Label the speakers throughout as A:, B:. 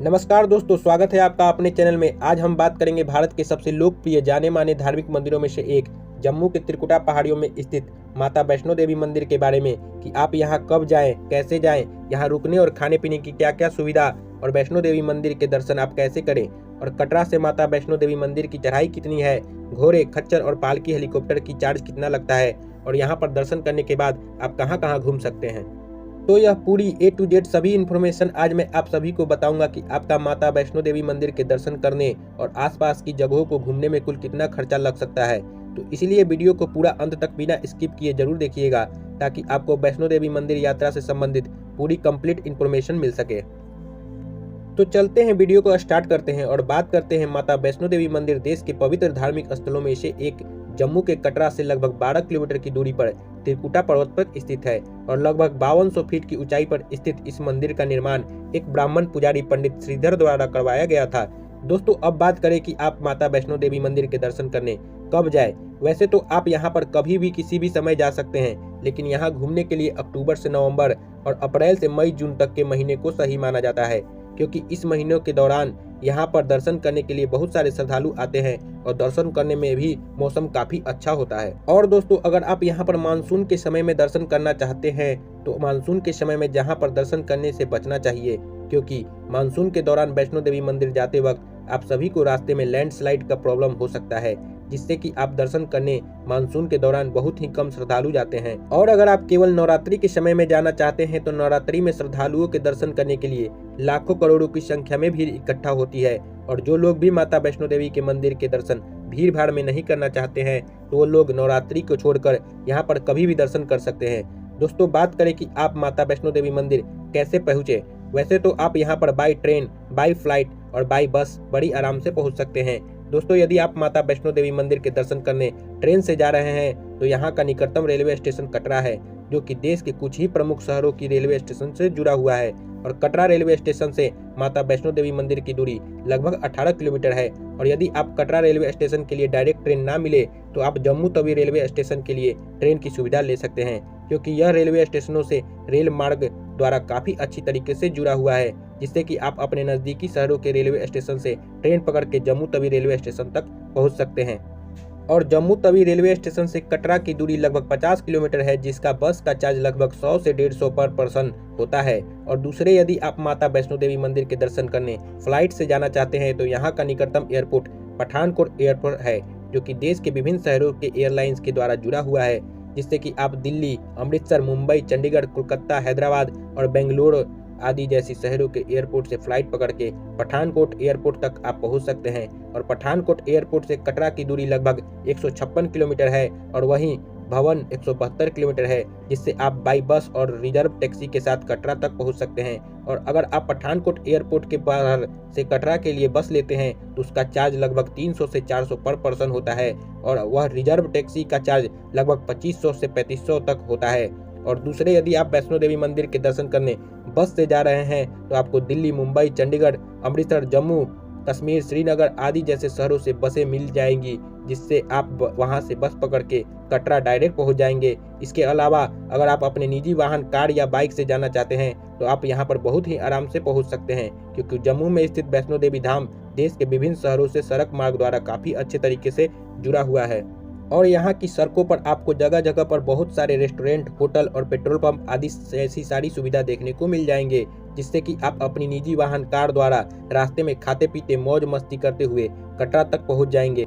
A: नमस्कार दोस्तों, स्वागत है आपका अपने चैनल में। आज हम बात करेंगे भारत के सबसे लोकप्रिय जाने माने धार्मिक मंदिरों में से एक जम्मू के त्रिकुटा पहाड़ियों में स्थित माता वैष्णो देवी मंदिर के बारे में कि आप यहां कब जाएं, कैसे जाएं, यहां रुकने और खाने पीने की क्या क्या सुविधा और वैष्णो देवी मंदिर के दर्शन आप कैसे करें और कटरा से माता वैष्णो देवी मंदिर की चढ़ाई कितनी है, घोड़े, खच्चर और पालकी हेलीकॉप्टर की चार्ज कितना लगता है और यहाँ पर दर्शन करने के बाद आप कहाँ कहाँ घूम सकते हैं। तो यह पूरी A to Z सभी इन्फॉर्मेशन आज मैं आप सभी को बताऊंगा कि आपका माता वैष्णो देवी मंदिर के दर्शन करने और आसपास की जगहों को घूमने में कुल कितना खर्चा लग सकता है। तो इसलिए वीडियो को पूरा अंत तक बिना स्किप किए जरूर देखिएगा ताकि आपको वैष्णो देवी मंदिर यात्रा से संबंधित पूरी कंप्लीट इन्फॉर्मेशन मिल सके। तो चलते हैं, वीडियो को स्टार्ट करते हैं और बात करते हैं माता वैष्णो देवी मंदिर देश के पवित्र धार्मिक स्थलों में से एक जम्मू के कटरा से लगभग 12 किलोमीटर की दूरी पर त्रिकुटा पर्वत पर स्थित है और लगभग 5200 फीट की ऊंचाई पर स्थित इस मंदिर का निर्माण एक ब्राह्मण पुजारी पंडित श्रीधर द्वारा करवाया गया था। दोस्तों, अब बात करें कि आप माता वैष्णो देवी मंदिर के दर्शन करने कब जाए। वैसे तो आप यहाँ पर कभी भी किसी भी समय जा सकते हैं, लेकिन यहाँ घूमने के लिए अक्टूबर से नवंबर और अप्रैल से मई जून तक के महीने को सही माना जाता है, क्योंकि इस महीनों के दौरान यहाँ पर दर्शन करने के लिए बहुत सारे श्रद्धालु आते हैं और दर्शन करने में भी मौसम काफी अच्छा होता है। और दोस्तों, अगर आप यहाँ पर मानसून के समय में दर्शन करना चाहते हैं तो मानसून के समय में जहाँ पर दर्शन करने से बचना चाहिए, क्योंकि मानसून के दौरान वैष्णो देवी मंदिर जाते वक्त आप सभी को रास्ते में लैंडस्लाइड का प्रॉब्लम हो सकता है, जिससे कि आप दर्शन करने मानसून के दौरान बहुत ही कम श्रद्धालु जाते हैं। और अगर आप केवल नवरात्रि के समय में जाना चाहते हैं तो नवरात्रि में श्रद्धालुओं के दर्शन करने के लिए लाखों करोड़ों की संख्या में भीड़ इकट्ठा होती है। और जो लोग भी माता वैष्णो देवी के मंदिर के दर्शन भीड़ भाड़ में नहीं करना चाहते हैं तो वो लोग नवरात्रि को छोड़कर यहाँ पर कभी भी दर्शन कर सकते हैं। दोस्तों, बात करें कि आप माता वैष्णो देवी मंदिर कैसे पहुँचे। वैसे तो आप यहाँ पर बाई ट्रेन, बाई फ्लाइट और बाई बस बड़ी आराम से पहुँच सकते हैं। दोस्तों, यदि आप माता वैष्णो देवी मंदिर के दर्शन करने ट्रेन से जा रहे हैं तो यहाँ का निकटतम रेलवे स्टेशन कटरा है, जो कि देश के कुछ ही प्रमुख शहरों की रेलवे स्टेशन से जुड़ा हुआ है। और कटरा रेलवे स्टेशन से माता वैष्णो देवी मंदिर की दूरी लगभग 18 किलोमीटर है। और यदि आप कटरा रेलवे स्टेशन के लिए डायरेक्ट ट्रेन ना मिले तो आप जम्मू तवी रेलवे स्टेशन के लिए ट्रेन की सुविधा ले सकते हैं, क्योंकि यह रेलवे स्टेशनों से रेल मार्ग द्वारा काफी अच्छी तरीके से जुड़ा हुआ है, जिससे कि आप अपने नजदीकी शहरों के रेलवे स्टेशन से ट्रेन पकड़ के जम्मू तवी रेलवे स्टेशन तक पहुंच सकते हैं। और जम्मू तवी रेलवे स्टेशन से कटरा की दूरी लगभग 50 किलोमीटर है, जिसका बस का चार्ज लगभग 100 से 150 पर पर्सन होता है। और दूसरे, यदि आप माता वैष्णो देवी मंदिर के दर्शन करने फ्लाइट से जाना चाहते हैं तो यहाँ का निकटतम एयरपोर्ट पठानकोट एयरपोर्ट है, जो कि देश के विभिन्न शहरों के एयरलाइंस के द्वारा जुड़ा हुआ है, जिससे कि आप दिल्ली, अमृतसर, मुंबई, चंडीगढ़, कोलकाता, हैदराबाद और बेंगलुरु आदि जैसी शहरों के एयरपोर्ट से फ्लाइट पकड़ के पठानकोट एयरपोर्ट तक आप पहुंच सकते हैं। और पठानकोट एयरपोर्ट से कटरा की दूरी लगभग 156 किलोमीटर है और वहीं भवन 172 किलोमीटर है, जिससे आप बाई बस और रिजर्व टैक्सी के साथ कटरा तक पहुंच सकते हैं। और अगर आप पठानकोट एयरपोर्ट के बाहर से कटरा के लिए बस लेते हैं तो उसका चार्ज लगभग 300 से 400 पर पर्सन होता है और वह रिजर्व टैक्सी का चार्ज लगभग 2500 से 3500 तक होता है। और दूसरे, यदि आप वैष्णो देवी मंदिर के दर्शन करने बस से जा रहे हैं तो आपको दिल्ली, मुंबई, चंडीगढ़, अमृतसर, जम्मू, कश्मीर, श्रीनगर आदि जैसे शहरों से बसें मिल जाएंगी, जिससे आप वहां से बस पकड़ के कटरा डायरेक्ट पहुंच जाएंगे। इसके अलावा अगर आप अपने निजी वाहन, कार या बाइक से जाना चाहते हैं तो आप यहां पर बहुत ही आराम से पहुंच सकते हैं, क्योंकि जम्मू में स्थित वैष्णो देवी धाम देश के विभिन्न शहरों से सड़क मार्ग द्वारा काफी अच्छे तरीके से जुड़ा हुआ है। और यहाँ की सड़कों पर आपको जगह जगह पर बहुत सारे रेस्टोरेंट, होटल और पेट्रोल पंप आदि ऐसी सारी सुविधा देखने को मिल जाएंगे, जिससे कि आप अपनी निजी वाहन, कार द्वारा रास्ते में खाते पीते मौज मस्ती करते हुए कटरा तक पहुँच जाएंगे।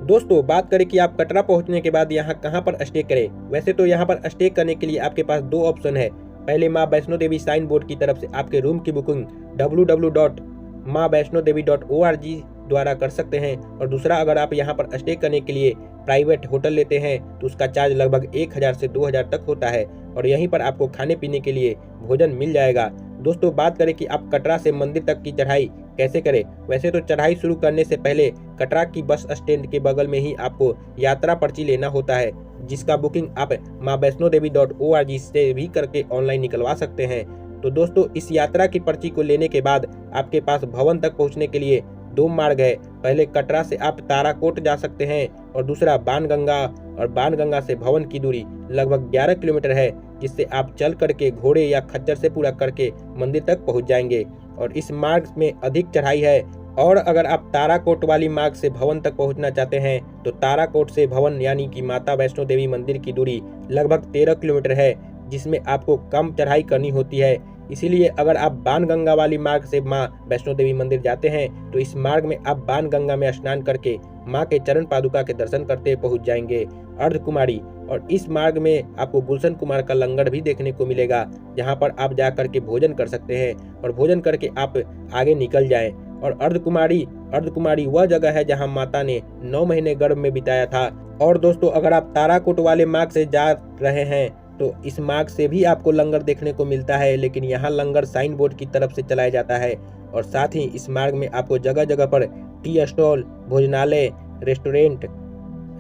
A: दोस्तों, बात करें कि आप कटरा पहुंचने के बाद यहाँ कहाँ पर स्टे करें। वैसे तो यहाँ पर स्टे करने के लिए आपके पास दो ऑप्शन है। पहले माँ वैष्णो देवी साइन बोर्ड की तरफ से आपके रूम की बुकिंग www.maavaishnodevi.org द्वारा कर सकते हैं। और दूसरा, अगर आप यहाँ पर स्टे करने के लिए प्राइवेट होटल लेते हैं तो उसका चार्ज लगभग 1000 से 2000 तक होता है और यहीं पर आपको खाने पीने के लिए भोजन मिल जाएगा। दोस्तों, बात करें कि आप कटरा से मंदिर तक की चढ़ाई कैसे करें। वैसे तो चढ़ाई शुरू करने से पहले कटरा की बस स्टैंड के बगल में ही आपको यात्रा पर्ची लेना होता है, जिसका बुकिंग आप maavaishnodevi.org से भी करके ऑनलाइन निकलवा सकते हैं। तो दोस्तों, इस यात्रा की पर्ची को लेने के बाद आपके पास भवन तक पहुंचने के लिए दो मार्ग है। पहले कटरा से आप ताराकोट जा सकते हैं और दूसरा बाणगंगा, और बाणगंगा से भवन की दूरी लगभग 11 किलोमीटर है, जिससे आप चल करके घोड़े या खच्चर से पूरा करके मंदिर तक पहुंच जाएंगे। और इस मार्ग में अधिक चढ़ाई है। और अगर आप ताराकोट वाली मार्ग से भवन तक पहुंचना चाहते हैं तो ताराकोट से भवन यानी कि माता वैष्णो देवी मंदिर की दूरी लगभग 13 किलोमीटर है, जिसमें आपको कम चढ़ाई करनी होती है। इसीलिए अगर आप बाणगंगा वाली मार्ग से मां वैष्णो देवी मंदिर जाते हैं तो इस मार्ग में आप बाणगंगा में स्नान करके मां के चरण पादुका के दर्शन करते पहुंच जाएंगे अर्धकुमारी। और इस मार्ग में आपको गुलशन कुमार का लंगर भी देखने को मिलेगा, जहां पर आप जा करके भोजन कर सकते हैं और भोजन करके आप आगे निकल जाएं। और अर्धकुमारी वह जगह है जहां माता ने 9 महीने गर्भ में बिताया था। और दोस्तों, अगर आप ताराकोट वाले मार्ग से जा रहे हैं तो इस मार्ग से भी आपको लंगर देखने को मिलता है, लेकिन यहाँ लंगर साइन बोर्ड की तरफ से चलाया जाता है। और साथ ही इस मार्ग में आपको जगह जगह पर टी स्टॉल, भोजनालय, रेस्टोरेंट,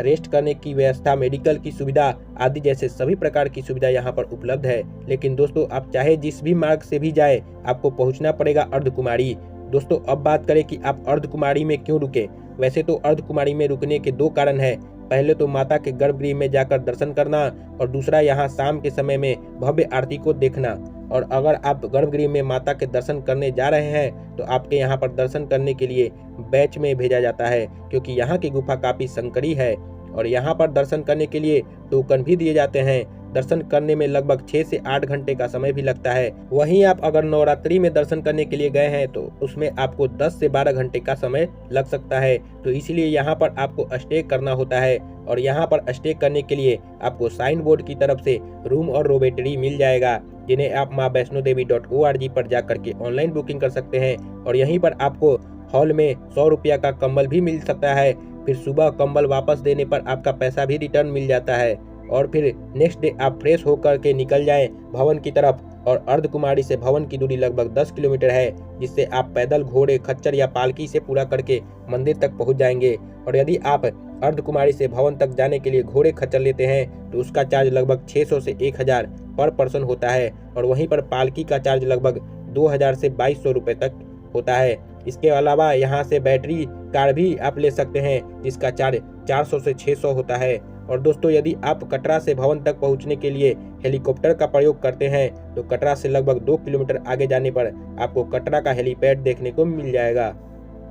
A: रेस्ट करने की व्यवस्था, मेडिकल की सुविधा आदि जैसे सभी प्रकार की सुविधा यहाँ पर उपलब्ध है। लेकिन दोस्तों, आप चाहे जिस भी मार्ग से भी जाए, आपको पहुँचना पड़ेगा अर्धकुमारी। दोस्तों, अब बात करें कि आप अर्धकुमारी में क्यों रुके। वैसे तो अर्धकुमारी में रुकने के 2 कारण है। पहले तो माता के गर्भगृह में जाकर दर्शन करना और दूसरा यहाँ शाम के समय में भव्य आरती को देखना। और अगर आप गर्भगृह में माता के दर्शन करने जा रहे हैं तो आपके यहाँ पर दर्शन करने के लिए बैच में भेजा जाता है, क्योंकि यहाँ की गुफा काफी संकरी है और यहाँ पर दर्शन करने के लिए टोकन भी दिए जाते हैं। दर्शन करने में लगभग 6 से 8 घंटे का समय भी लगता है। वहीं आप अगर नवरात्रि में दर्शन करने के लिए गए हैं तो उसमें आपको 10 से 12 घंटे का समय लग सकता है। तो इसलिए यहाँ पर आपको स्टे करना होता है और यहाँ पर स्टे करने के लिए आपको साइन बोर्ड की तरफ से रूम और रोबेटरी मिल जाएगा, जिन्हें आप maavaishnodevi.org पर जाकर के ऑनलाइन बुकिंग कर सकते हैं। और यहीं पर आपको हॉल में 100 रुपया का कंबल भी मिल सकता है। फिर सुबह कंबल वापस देने पर आपका पैसा भी रिटर्न मिल जाता है। और फिर नेक्स्ट डे आप फ्रेश होकर के निकल जाएं भवन की तरफ। और अर्धकुमारी से भवन की दूरी लगभग 10 किलोमीटर है, जिससे आप पैदल, घोड़े, खच्चर या पालकी से पूरा करके मंदिर तक पहुंच जाएंगे। और यदि आप अर्धकुमारी से भवन तक जाने के लिए घोड़े खच्चर लेते हैं तो उसका चार्ज लगभग 600 से 1000 पर पर्सन होता है। और वहीं पर पालकी का चार्ज लगभग 2000 से 2200 रुपये तक होता है। इसके अलावा यहाँ से बैटरी कार भी आप ले सकते हैं, जिसका चार्ज 400 से 600 होता है। और दोस्तों, यदि आप कटरा से भवन तक पहुंचने के लिए हेलीकॉप्टर का प्रयोग करते हैं तो कटरा से लगभग 2 किलोमीटर आगे जाने पर आपको कटरा का हेलीपैड देखने को मिल जाएगा,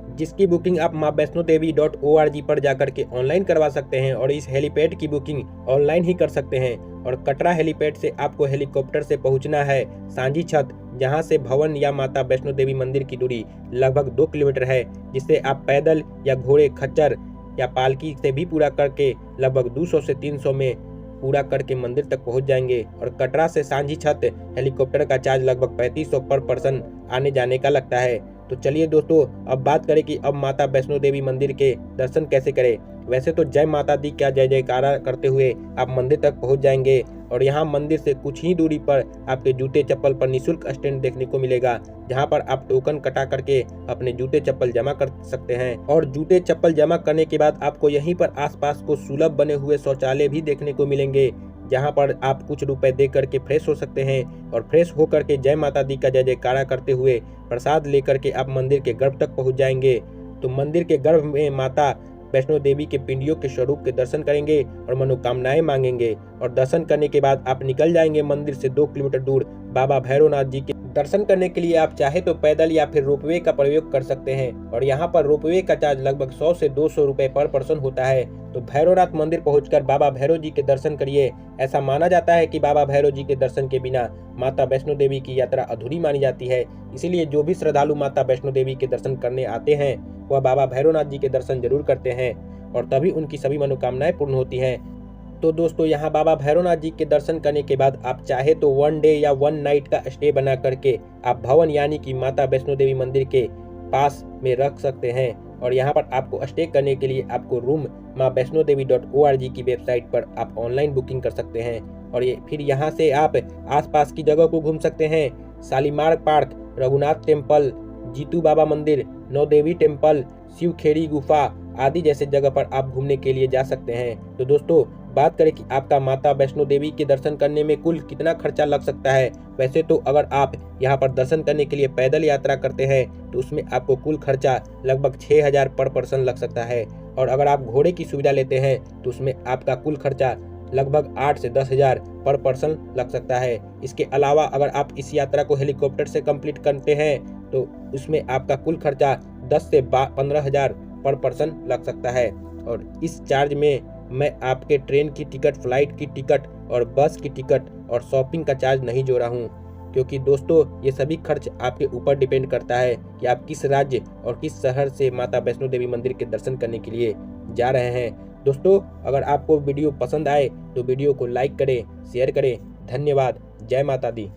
A: जिसकी बुकिंग आप maavaishnodevi.org पर जाकर के ऑनलाइन करवा सकते हैं। और इस हेलीपैड की बुकिंग ऑनलाइन ही कर सकते हैं। और कटरा हेलीपैड से आपको हेलीकॉप्टर से पहुंचना है सांझी छत, जहां से भवन या माता वैष्णो देवी मंदिर की दूरी लगभग 2 किलोमीटर है, जिससे आप पैदल या घोड़े, खच्चर या पालकी से भी पूरा करके लगभग 200 से 300 में पूरा करके मंदिर तक पहुंच जाएंगे। और कटरा से सांझी छत हेलीकॉप्टर का चार्ज लगभग 3500 पर पर्सन आने जाने का लगता है। तो चलिए दोस्तों, अब बात करें कि अब माता वैष्णो देवी मंदिर के दर्शन कैसे करें। वैसे तो जय माता दी का जय जयकारा करते हुए आप मंदिर तक पहुंच जाएंगे। और यहाँ मंदिर से कुछ ही दूरी पर आपके जूते चप्पल पर निःशुल्क स्टैंड देखने को मिलेगा, जहाँ पर आप टोकन कटा करके अपने जूते चप्पल जमा कर सकते हैं। और जूते चप्पल जमा करने के बाद आपको यहीं पर आसपास को सुलभ बने हुए शौचालय भी देखने को मिलेंगे, जहाँ पर आप कुछ रुपए दे करके फ्रेश हो सकते हैं। और फ्रेश होकर के जय माता दी का जय जयकारा करते हुए प्रसाद लेकर के आप मंदिर के गर्भ तक पहुँच जाएंगे। तो मंदिर के गर्भ में माता वैष्णो देवी के पिंडियों के स्वरूप के दर्शन करेंगे और मनोकामनाएं मांगेंगे। और दर्शन करने के बाद आप निकल जाएंगे मंदिर से 2 किलोमीटर दूर बाबा भैरवनाथ जी के दर्शन करने के लिए। आप चाहे तो पैदल या फिर रोपवे का प्रयोग कर सकते हैं। और यहाँ पर रोपवे का चार्ज लगभग 100 से 200 रुपए पर पर्सन होता है। तो भैरवनाथ मंदिर पहुंचकर बाबा भैरव जी के दर्शन करिए। ऐसा माना जाता है कि बाबा भैरव जी के दर्शन के बिना माता वैष्णो देवी की यात्रा अधूरी मानी जाती है। इसीलिए जो भी श्रद्धालु माता वैष्णो देवी के दर्शन करने आते हैं वह बाबा भैरवनाथ जी के दर्शन जरूर करते हैं, और तभी उनकी सभी मनोकामनाएं पूर्ण होती हैं। तो दोस्तों, यहाँ बाबा भैरवनाथ जी के दर्शन करने के बाद आप चाहे तो 1 डे या 1 नाइट का स्टे बना करके आप भवन यानी कि माता वैष्णो देवी मंदिर के पास में रख सकते हैं। और यहाँ पर आपको स्टे करने के लिए आपको रूम maavaishnodevi.org की वेबसाइट पर आप ऑनलाइन बुकिंग कर सकते हैं। और ये फिर यहाँ से आप आसपास की जगह को घूम सकते हैं। शालीमार पार्क, रघुनाथ टेम्पल, जीतू बाबा मंदिर, नौदेवी टेम्पल, शिवखेड़ी गुफा आदि जैसे जगह पर आप घूमने के लिए जा सकते हैं। तो दोस्तों, बात करें कि आपका माता वैष्णो देवी के दर्शन करने में कुल कितना खर्चा लग सकता है। वैसे तो अगर आप यहाँ पर दर्शन करने के लिए पैदल यात्रा करते हैं तो उसमें आपको कुल खर्चा लगभग 6000 पर पर्सन लग सकता है। और अगर आप घोड़े की सुविधा लेते हैं तो उसमें आपका कुल खर्चा लगभग 8 से 10,000 पर पर्सन लग सकता है। इसके अलावा अगर आप इस यात्रा को हेलीकॉप्टर से कंप्लीट करते हैं तो उसमें आपका कुल खर्चा 10 से 15,000 पर पर्सन लग सकता है। और इस चार्ज में मैं आपके ट्रेन की टिकट, फ्लाइट की टिकट और बस की टिकट और शॉपिंग का चार्ज नहीं जोड़ा हूँ, क्योंकि दोस्तों ये सभी खर्च आपके ऊपर डिपेंड करता है कि आप किस राज्य और किस शहर से माता वैष्णो देवी मंदिर के दर्शन करने के लिए जा रहे हैं। दोस्तों, अगर आपको वीडियो पसंद आए तो वीडियो को लाइक करें, शेयर करें। धन्यवाद। जय माता दी।